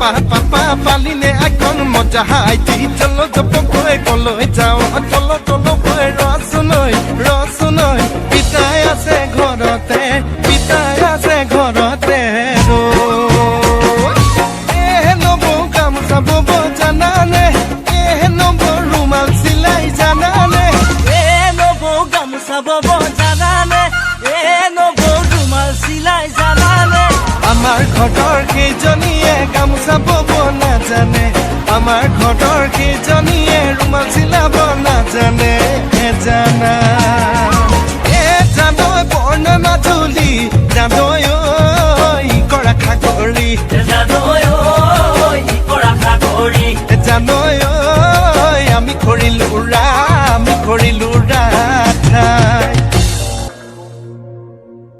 papa পালিনে এখন মজা হাইটি চলো জপকৈ কলৈ যাওঁ চলো চলো কৈ ৰচুনৈ পিতাই আছে ঘৰতে নবৌ গামোচা বব জানানে নবৌ ৰুমাল চিলাই জানানে নবৌ গামোচা বব জানানে নবৌ ৰুমাল চিলাই জানানে আমাৰ ঘৰৰ কেইজনীয়ে গামোচা বব নাজানে আমাৰ ঘৰৰ কেইজনীয়ে ৰুমাল চিলাব নাজানে জানা জানৈ বৰ্ণ মাধুলি জানৈ কৰা খাগৰি জানৈ আমি কৰিলো